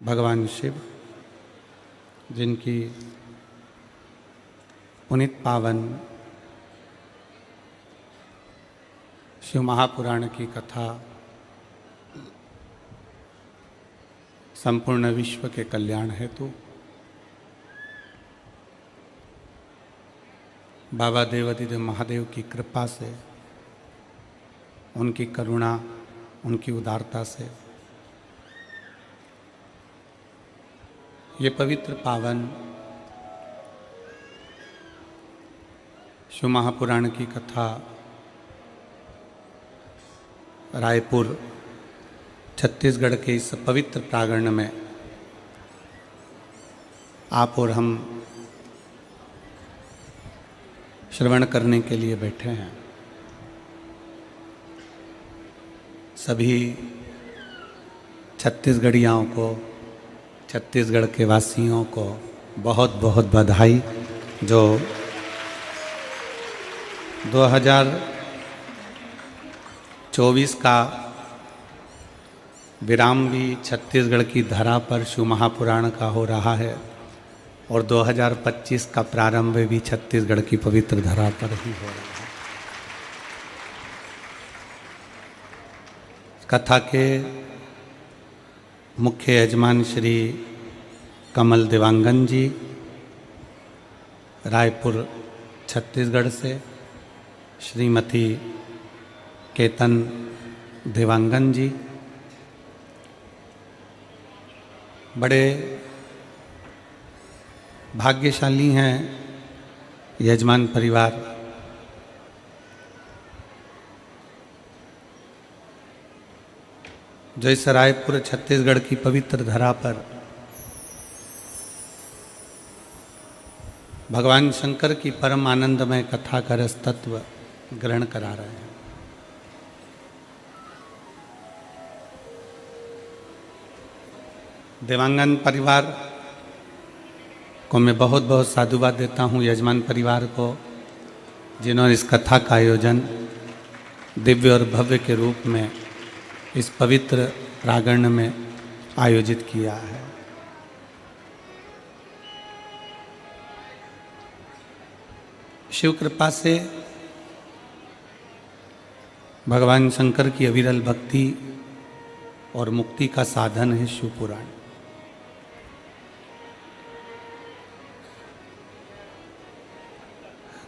भगवान शिव, जिनकी पुनीत पावन शिव महापुराण की कथा संपूर्ण विश्व के कल्याण हेतु बाबा देवाधिदेव महादेव की कृपा से, उनकी करुणा, उनकी उदारता से ये पवित्र पावन शिव महापुराण की कथा रायपुर छत्तीसगढ़ के इस पवित्र प्रांगण में आप और हम श्रवण करने के लिए बैठे हैं। सभी छत्तीसगढ़ियों को, छत्तीसगढ़ के वासियों को बहुत बहुत बधाई, जो 2024 का विराम भी छत्तीसगढ़ की धरा पर शिव महापुराण का हो रहा है और 2025 का प्रारंभ भी छत्तीसगढ़ की पवित्र धरा पर ही हो रहा है। कथा के मुख्य यजमान श्री कमल देवांगन जी रायपुर छत्तीसगढ़ से, श्रीमती केतन देवांगन जी बड़े भाग्यशाली हैं यजमान परिवार। जो इस रायपुर छत्तीसगढ़ की पवित्र धरा पर भगवान शंकर की परम आनंदमय कथा का रस तत्व ग्रहण करा रहे हैं। देवांगन परिवार को मैं बहुत बहुत साधुवाद देता हूँ, यजमान परिवार को, जिन्होंने इस कथा का आयोजन दिव्य और भव्य के रूप में इस पवित्र प्रांगण में आयोजित किया है। शिव कृपा से भगवान शंकर की अविरल भक्ति और मुक्ति का साधन है शिव पुराण।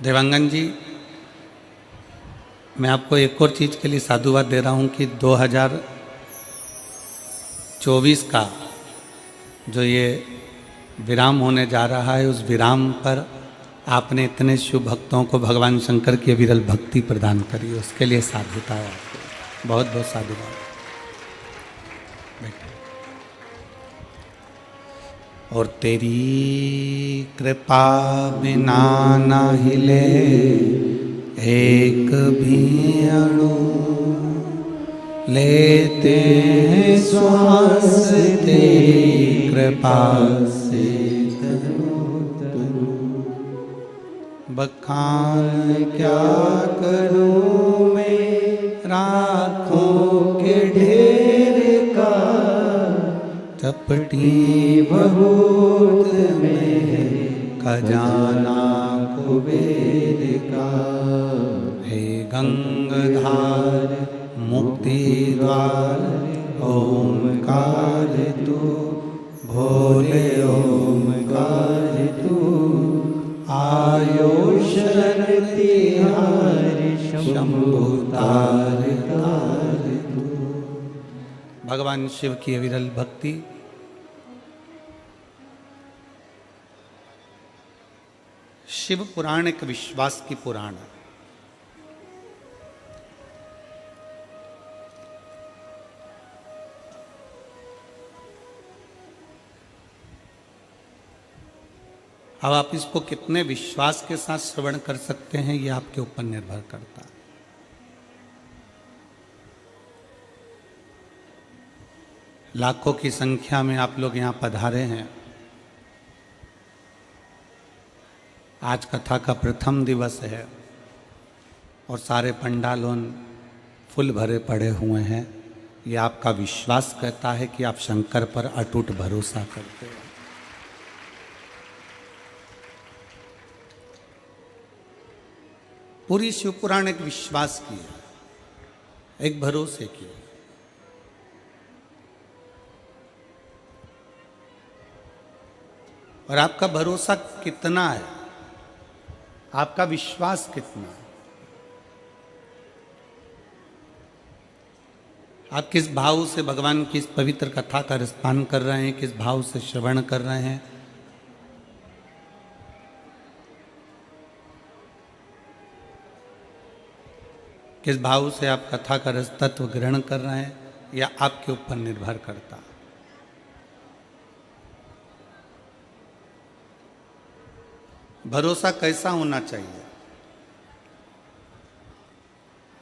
देवांगन जी, मैं आपको एक और चीज़ के लिए साधुवाद दे रहा हूँ कि 2024 का जो ये विराम होने जा रहा है, उस विराम पर आपने इतने शिव भक्तों को भगवान शंकर की अविरल भक्ति प्रदान करी, उसके लिए साधुता है आपको। बहुत बहुत साधुवाद। और तेरी कृपा बिना ना हिले एक भी अणु, लेते हैं श्वास तेरी कृपा से तनु तनु। बखान क्या करूं मैं राखों के ढेर का, चपटी बहुत में खजाना कुबेर का। हे गंगाधार मुक्ति द्वार ओमकार तू, भोले ओमकार तू। आयो शरण तिहारी शंभु तार तार तू। भगवान शिव की अविरल भक्ति शिव पुराण एक विश्वास की पुराण है। अब आप इसको कितने विश्वास के साथ श्रवण कर सकते हैं, ये आपके ऊपर निर्भर करता है। लाखों की संख्या में आप लोग यहाँ पधारे हैं। आज कथा का प्रथम दिवस है और सारे पंडालों फुल भरे पड़े हुए हैं। ये आपका विश्वास कहता है कि आप शंकर पर अटूट भरोसा करते हो। पूरी शिवपुराण एक विश्वास की है, एक भरोसे की है। और आपका भरोसा कितना है, आपका विश्वास कितना है, आप किस भाव से भगवान की इस पवित्र कथा का रसपान कर रहे हैं, किस भाव से श्रवण कर रहे हैं। किस भाव से आप कथा का रस तत्व ग्रहण कर रहे हैं, या आपके ऊपर निर्भर करता। भरोसा कैसा होना चाहिए,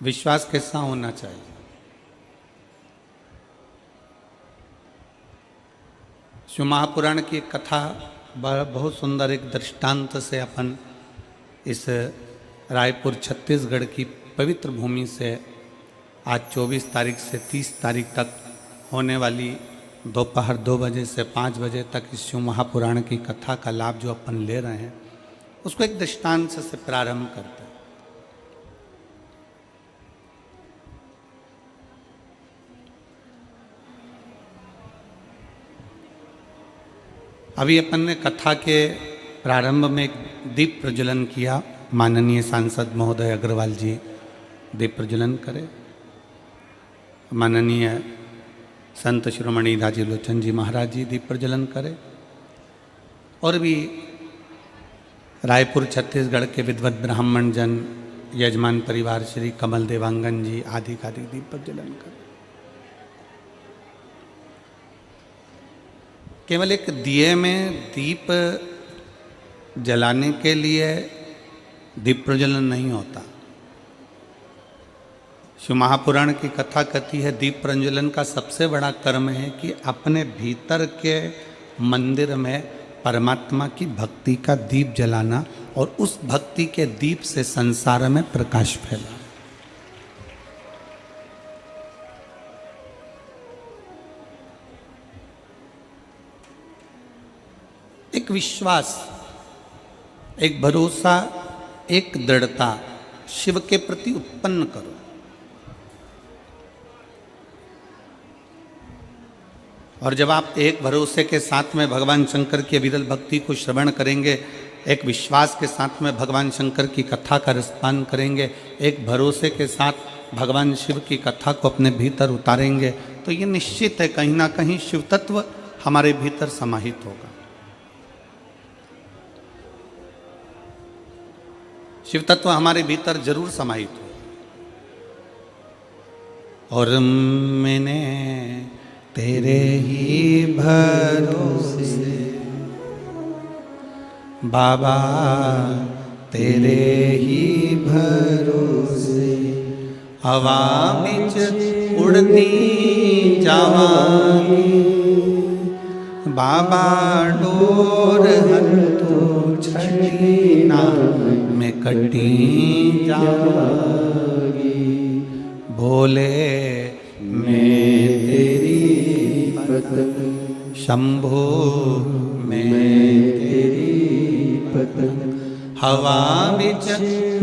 विश्वास कैसा होना चाहिए। शिव महापुराण की एक कथा बहुत सुंदर एक दृष्टांत से अपन इस रायपुर छत्तीसगढ़ की पवित्र भूमि से आज 24 तारीख से 30 तारीख तक होने वाली दोपहर 2 बजे से 5 बजे तक इस शिव महापुराण की कथा का लाभ जो अपन ले रहे हैं, उसको एक दृष्टांत से प्रारंभ करते हैं। अभी अपन ने कथा के प्रारंभ में एक दीप प्रज्वलन किया। माननीय सांसद महोदय अग्रवाल जी दीप प्रज्वलन करे। माननीय संत शिरोमणि दाजी लोचन जी महाराज जी दीप प्रज्वलन करे। और भी रायपुर छत्तीसगढ़ के विद्वत ब्राह्मण जन, यजमान परिवार श्री कमल देवांगन जी आदि का दीप प्रज्वलन करे। केवल एक दिए में दीप जलाने के लिए दीप प्रज्वलन नहीं होता। शिव महापुराण की कथा कहती है दीप प्रज्वलन का सबसे बड़ा कर्म है कि अपने भीतर के मंदिर में परमात्मा की भक्ति का दीप जलाना और उस भक्ति के दीप से संसार में प्रकाश फैला। एक विश्वास, एक भरोसा, एक दृढ़ता शिव के प्रति उत्पन्न करो। और जब आप एक भरोसे के साथ में भगवान शंकर की अविरल भक्ति को श्रवण करेंगे, एक विश्वास के साथ में भगवान शंकर की कथा का रसपान करेंगे, एक भरोसे के साथ भगवान शिव की कथा को अपने भीतर उतारेंगे, तो ये निश्चित है कहीं ना कहीं शिव तत्व हमारे भीतर समाहित होगा। शिव तत्व हमारे भीतर जरूर समाहित हो। और मैंने तेरे ही भरोसे बाबा, तेरे ही भरोसे हवा बिच उड़ती जावांगी, बाबा डोर हंतो छड़ी ना में कटी जावांगी, बोले मैं तेरी पतंग, शंभो मैं तेरी पतंग, हवा बिच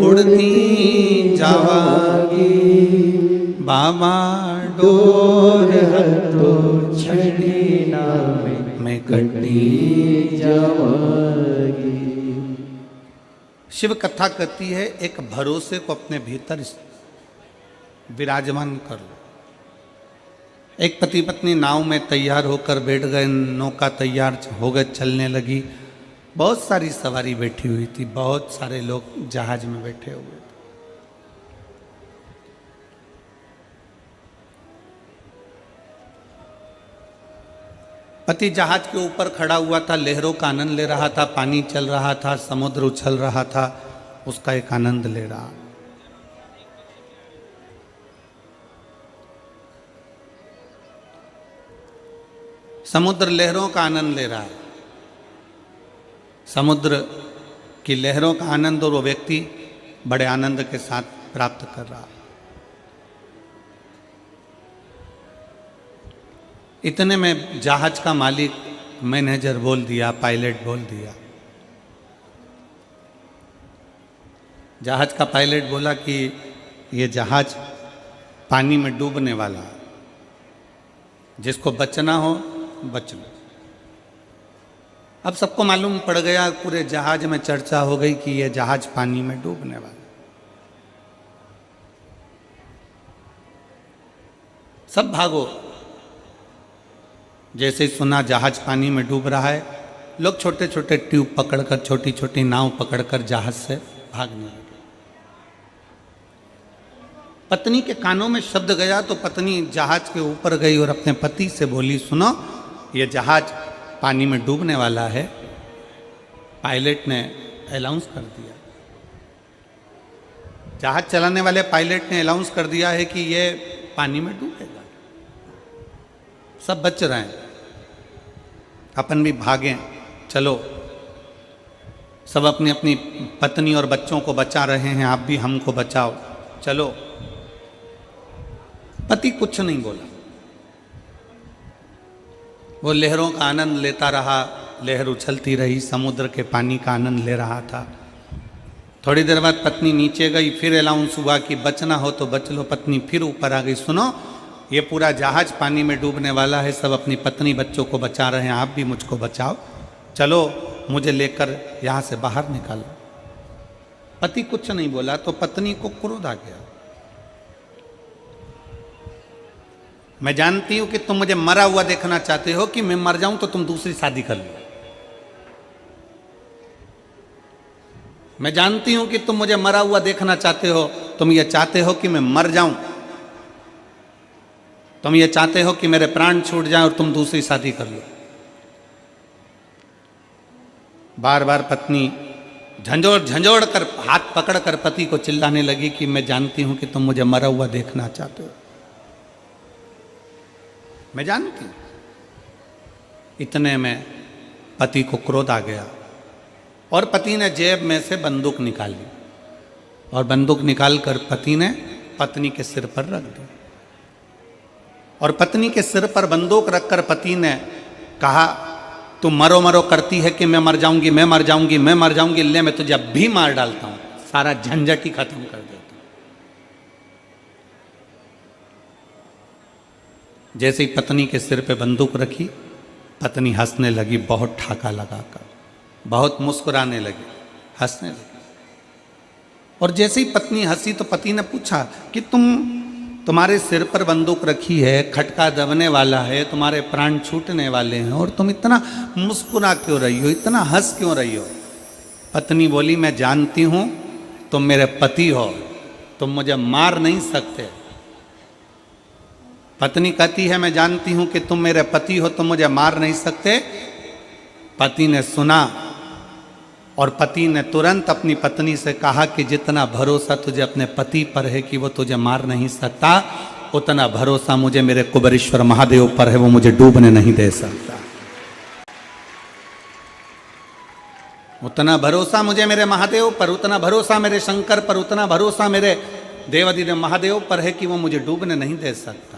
उड़ती जावांगी, बाबा डोर हंतो छड़ी ना में कटी जावांगी। शिव कथा कहती है एक भरोसे को अपने भीतर विराजमान कर लो। एक पति पत्नी नाव में तैयार होकर बैठ गए, नौका तैयार हो गए, चलने लगी। बहुत सारी सवारी बैठी हुई थी, बहुत सारे लोग जहाज में बैठे हुए थे। पति जहाज के ऊपर खड़ा हुआ था, लहरों का आनंद ले रहा था, पानी चल रहा था, समुद्र उछल रहा था, उसका एक आनंद ले रहा। समुद्र लहरों का आनंद ले रहा है, समुद्र की लहरों का आनंद, और वो व्यक्ति बड़े आनंद के साथ प्राप्त कर रहा है। इतने में जहाज का मालिक मैनेजर बोल दिया, पायलट बोल दिया। जहाज का पायलट बोला कि ये जहाज पानी में डूबने वाला है, जिसको बचना हो बच लो। अब सबको मालूम पड़ गया, पूरे जहाज में चर्चा हो गई कि ये जहाज पानी में डूबने वाला। सब भागो। जैसे ही सुना जहाज पानी में डूब रहा है, लोग छोटे छोटे ट्यूब पकड़कर, छोटी छोटी नाव पकड़कर जहाज से भागने लगे। पत्नी के कानों में शब्द गया तो पत्नी जहाज के ऊपर गई और अपने पति से बोली, सुनो ये जहाज पानी में डूबने वाला है। पायलट ने अनाउंस कर दिया, जहाज चलाने वाले पायलट ने अनाउंस कर दिया है कि ये पानी में डूबेगा। सब बच रहे हैं, अपन भी भागें, चलो। सब अपनी अपनी पत्नी और बच्चों को बचा रहे हैं, आप भी हमको बचाओ, चलो। पति कुछ नहीं बोला, वो लहरों का आनंद लेता रहा। लहर उछलती रही, समुद्र के पानी का आनंद ले रहा था। थोड़ी देर बाद पत्नी नीचे गई, फिर अनाउंस हुआ कि बचना हो तो बच लो। पत्नी फिर ऊपर आ गई, सुनो ये पूरा जहाज पानी में डूबने वाला है, सब अपनी पत्नी बच्चों को बचा रहे हैं, आप भी मुझको बचाओ, चलो मुझे लेकर यहाँ से बाहर निकालो। पति कुछ नहीं बोला तो पत्नी को क्रोध आ गया। मैं जानती हूं कि तुम मुझे मरा हुआ देखना चाहते हो, कि मैं मर जाऊं तो तुम दूसरी शादी कर लो। मैं जानती हूं कि तुम मुझे मरा हुआ देखना चाहते हो, तुम ये चाहते हो कि मैं मर जाऊं, तुम ये चाहते हो कि मेरे प्राण छूट जाएं और तुम दूसरी शादी कर लो। बार बार पत्नी झंझोड़ झंझोड़ कर, हाथ पकड़ कर पति को चिल्लाने लगी कि मैं जानती हूं कि तुम मुझे मरा हुआ देखना चाहते हो, मैं जानती हूं। इतने में पति को क्रोध आ गया और पति ने जेब में से बंदूक निकाली और बंदूक निकालकर पति ने पत्नी के सिर पर रख दी। और पत्नी के सिर पर बंदूक रखकर पति ने कहा, तू मरो मरो करती है कि मैं मर जाऊंगी, मैं मर जाऊंगी, मैं मर जाऊंगी, ले मैं तुझे अब भी मार डालता हूं, सारा झंझट ही खत्म कर देता हूं। जैसे ही पत्नी के सिर पे बंदूक रखी, पत्नी हंसने लगी, बहुत ठाका लगाकर, बहुत मुस्कुराने लगी, हंसने लगी। और जैसे ही पत्नी हंसी तो पति ने पूछा कि तुम्हारे सिर पर बंदूक रखी है, खटका दबने वाला है, तुम्हारे प्राण छूटने वाले हैं, और तुम इतना मुस्कुरा क्यों रही हो, इतना हंस क्यों रही हो? पत्नी बोली, मैं जानती हूं तुम मेरे पति हो, तुम मुझे मार नहीं सकते। पत्नी कहती है, मैं जानती हूं कि तुम मेरे पति हो, तुम मुझे मार नहीं सकते। पति ने सुना और पति ने तुरंत अपनी पत्नी से कहा कि जितना भरोसा तुझे अपने पति पर है कि वो तुझे मार नहीं सकता, उतना भरोसा मुझे मेरे कुबेरेश्वर महादेव पर है, वो मुझे डूबने नहीं दे सकता। उतना भरोसा मुझे मेरे महादेव पर, उतना भरोसा मेरे शंकर पर, उतना भरोसा मेरे देवाधिदेव महादेव पर है कि वो मुझे डूबने नहीं दे सकता।